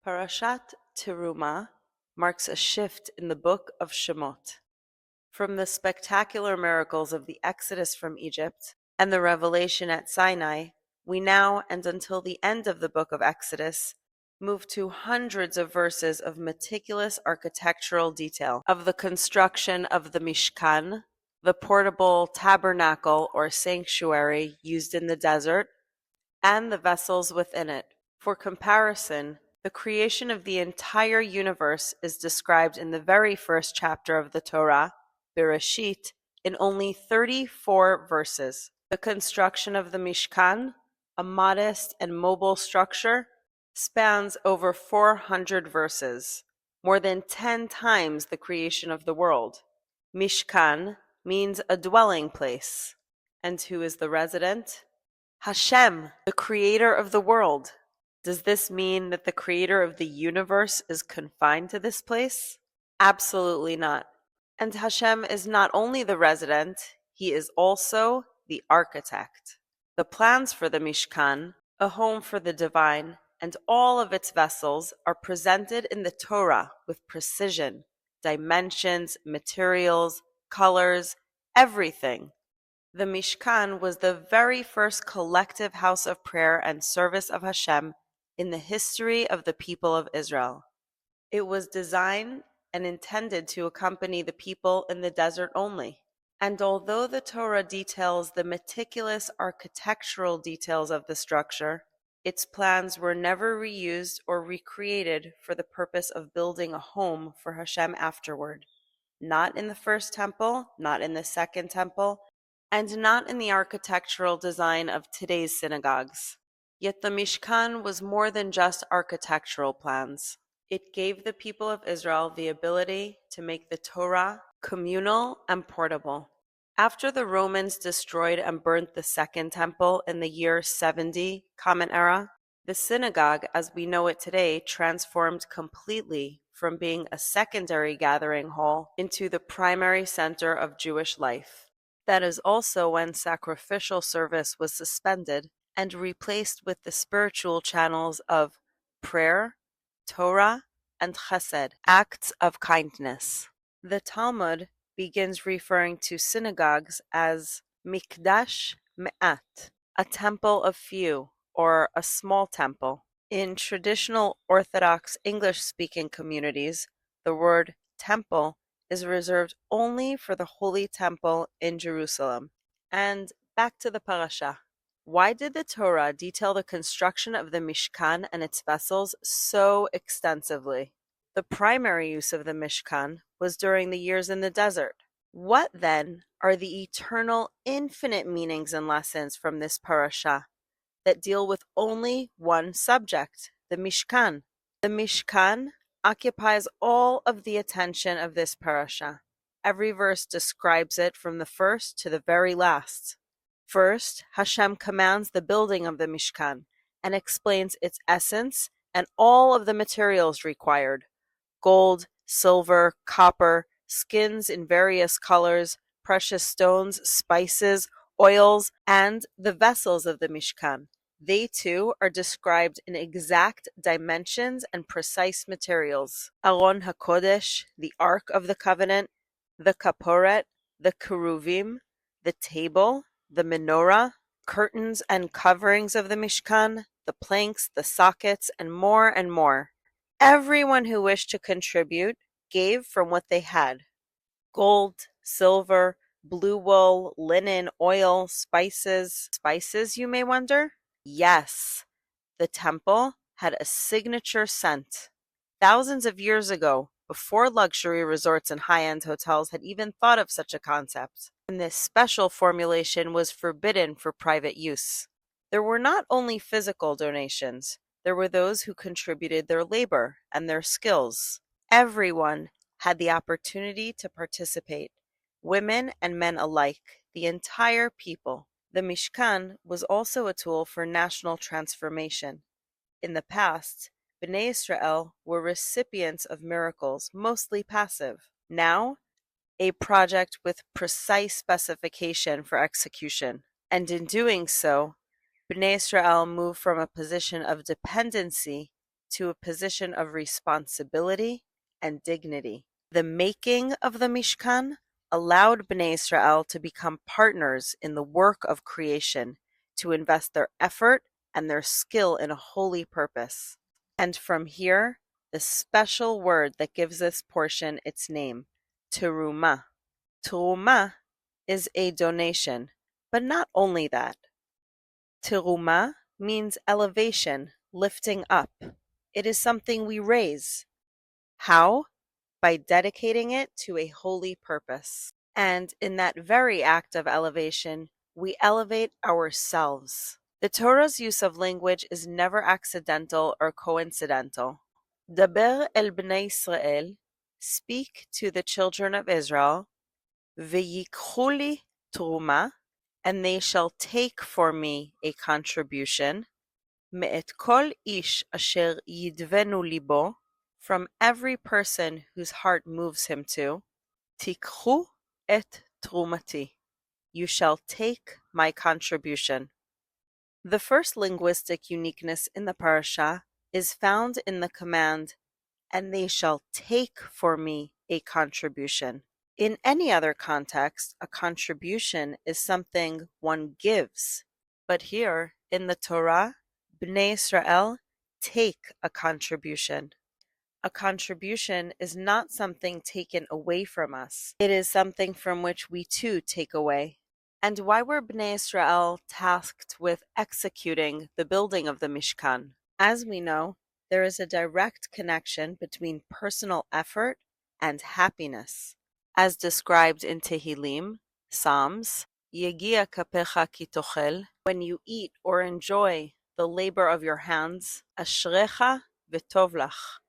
Parashat Terumah marks a shift in the book of Shemot. From the spectacular miracles of the Exodus from Egypt and the revelation at Sinai, we now, and until the end of the book of Exodus, move to hundreds of verses of meticulous architectural detail of the construction of the Mishkan, the portable tabernacle or sanctuary used in the desert, and the vessels within it. For comparison, the creation of the entire universe is described in the very first chapter of the Torah, Bereshit, in only 34 verses. The construction of the Mishkan, a modest and mobile structure, spans over 400 verses, more than 10 times the creation of the world. Mishkan means a dwelling place. And who is the resident? Hashem, the creator of the world. Does this mean that the creator of the universe is confined to this place? Absolutely not. And Hashem is not only the resident, he is also the architect. The plans for the Mishkan, a home for the divine, and all of its vessels are presented in the Torah with precision, dimensions, materials, colors, everything. The Mishkan was the very first collective house of prayer and service of Hashem in the history of the people of Israel. It was designed and intended to accompany the people in the desert only. And although the Torah details the meticulous architectural details of the structure, its plans were never reused or recreated for the purpose of building a home for Hashem afterward. Not in the first temple, not in the second temple, and not in the architectural design of today's synagogues. Yet the Mishkan was more than just architectural plans. It gave the people of Israel the ability to make the Torah communal and portable. After the Romans destroyed and burnt the Second Temple in the year 70 Common Era, the synagogue as we know it today transformed completely from being a secondary gathering hall into the primary center of Jewish life. That is also when sacrificial service was suspended and replaced with the spiritual channels of prayer, Torah, and chesed, acts of kindness. The Talmud begins referring to synagogues as mikdash me'at, a temple of few, or a small temple. In traditional Orthodox English-speaking communities, the word temple is reserved only for the Holy Temple in Jerusalem. And back to the parasha. Why did the Torah detail the construction of the Mishkan and its vessels so extensively? The primary use of the Mishkan was during the years in the desert. What, then, are the eternal, infinite meanings and lessons from this parasha that deal with only one subject, the Mishkan? The Mishkan occupies all of the attention of this parasha. Every verse describes it from the first to the very last. First, Hashem commands the building of the Mishkan and explains its essence and all of the materials required: gold, silver, copper, skins in various colors, precious stones, spices, oils, and the vessels of the Mishkan. They too are described in exact dimensions and precise materials. Aron HaKodesh, the Ark of the Covenant, the Kaporet, the Keruvim, the table, the menorah, curtains and coverings of the Mishkan, the planks, the sockets, and more and more. Everyone who wished to contribute gave from what they had: gold, silver, blue wool, linen, oil, spices. Spices, you may wonder? Yes, the temple had a signature scent. Thousands of years ago, before luxury resorts and high-end hotels had even thought of such a concept, and this special formulation was forbidden for private use. There were not only physical donations, there were those who contributed their labor and their skills. Everyone had the opportunity to participate, women and men alike, the entire people. The Mishkan was also a tool for national transformation. In the past, Bnei Israel were recipients of miracles, mostly passive. Now, a project with precise specification for execution. And in doing so, Bnei Israel moved from a position of dependency to a position of responsibility and dignity. The making of the Mishkan allowed Bnei Israel to become partners in the work of creation, to invest their effort and their skill in a holy purpose. And from here, the special word that gives this portion its name, Terumah. Terumah is a donation, but not only that. Terumah means elevation, lifting up. It is something we raise. How? By dedicating it to a holy purpose. And in that very act of elevation, we elevate ourselves. The Torah's use of language is never accidental or coincidental. Daber el bnei Israel, speak to the children of Israel, v'yikchu li truma, and they shall take for me a contribution, me'et kol ish asher yidvenu libo, from every person whose heart moves him to, tikchu et trumati, you shall take my contribution. The first linguistic uniqueness in the parasha is found in the command, and they shall take for me a contribution. In any other context, a contribution is something one gives. But here, in the Torah, Bnei Israel take a contribution. A contribution is not something taken away from us. It is something from which we too take away. And why were Bnei Israel tasked with executing the building of the Mishkan? As we know, there is a direct connection between personal effort and happiness. As described in Tehillim, Psalms, Yegia Kapecha Ki Tochel, when you eat or enjoy the labor of your hands, Ashrecha v'tov lach,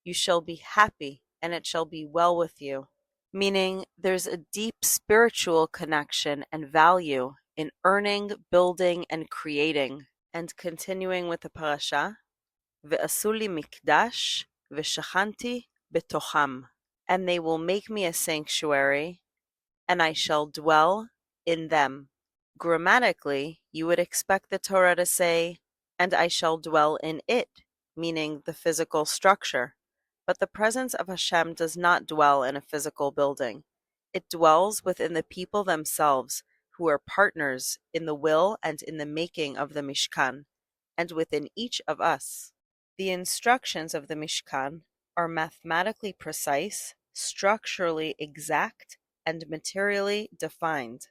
you shall be happy and it shall be well with you. Meaning there's a deep spiritual connection and value in earning, building, and creating. And continuing with the parasha, Ve'asu li mikdash, Veshachanti Betocham, and they will make me a sanctuary, and I shall dwell in them. Grammatically, you would expect the Torah to say, and I shall dwell in it, meaning the physical structure. But the presence of Hashem does not dwell in a physical building. It dwells within the people themselves, who are partners in the will and in the making of the Mishkan, and within each of us. The instructions of the Mishkan are mathematically precise, structurally exact, and materially defined.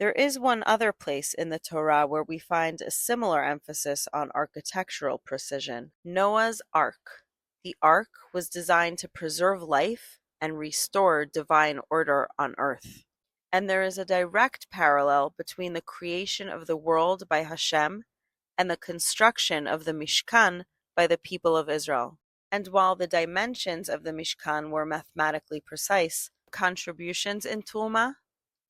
There is one other place in the Torah where we find a similar emphasis on architectural precision: Noah's Ark. The ark was designed to preserve life and restore divine order on earth. And there is a direct parallel between the creation of the world by Hashem and the construction of the Mishkan by the people of Israel. And while the dimensions of the Mishkan were mathematically precise, contributions in Terumah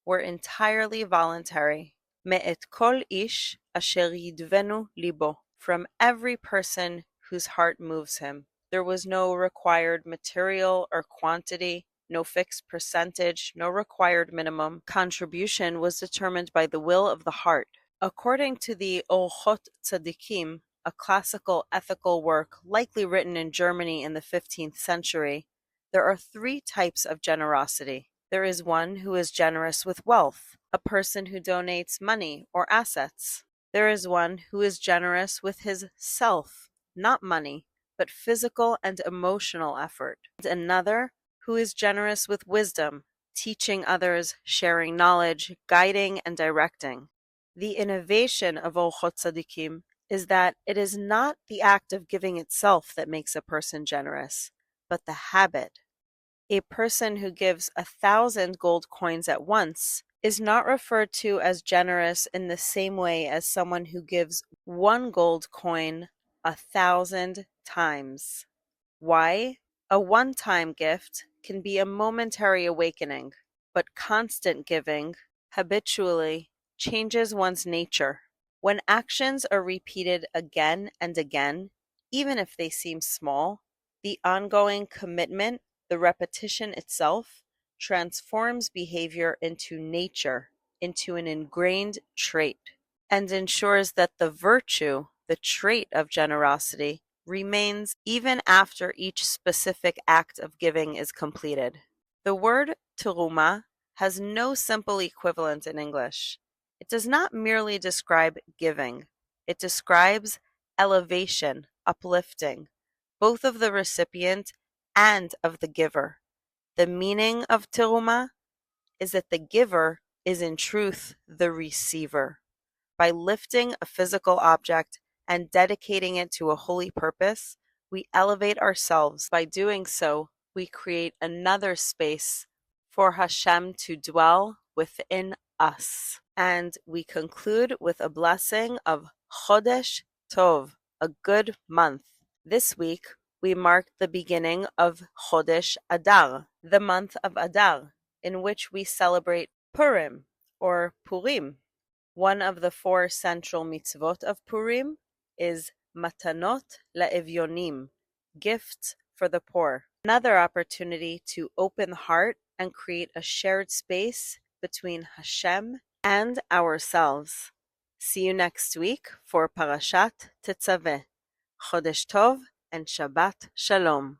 were entirely voluntary. Me'et kol ish asher yidvenu libo, from every person whose heart moves him. There was no required material or quantity, no fixed percentage, no required minimum. Contribution was determined by the will of the heart. According to the Orchot Tzadikim, a classical ethical work likely written in Germany in the 15th century, there are three types of generosity. There is one who is generous with wealth, a person who donates money or assets. There is one who is generous with his self, not money, but physical and emotional effort. And another who is generous with wisdom, teaching others, sharing knowledge, guiding and directing. The innovation of Orchot Tzadikim is that it is not the act of giving itself that makes a person generous, but the habit. A person who gives 1,000 gold coins at once is not referred to as generous in the same way as someone who gives 1 gold coin 1,000 times. Why? A one-time gift can be a momentary awakening, but constant giving, habitually, changes one's nature. When actions are repeated again and again, even if they seem small, the ongoing commitment, the repetition itself, transforms behavior into nature, into an ingrained trait, and ensures that the virtue, the trait of generosity, remains even after each specific act of giving is completed. The word terumah has no simple equivalent in English. It does not merely describe giving. It describes elevation, uplifting, both of the recipient and of the giver. The meaning of terumah is that the giver is in truth the receiver. By lifting a physical object and dedicating it to a holy purpose, we elevate ourselves. By doing so, we create another space for Hashem to dwell within us. And we conclude with a blessing of Chodesh Tov, a good month. This week, we mark the beginning of Chodesh Adar, the month of Adar, in which we celebrate Purim, or Purim. One of the 4 central mitzvot of Purim is matanot la'evyonim, gifts for the poor. Another opportunity to open the heart and create a shared space between Hashem and ourselves. See you next week for Parashat Tetzaveh. Chodesh Tov and Shabbat Shalom.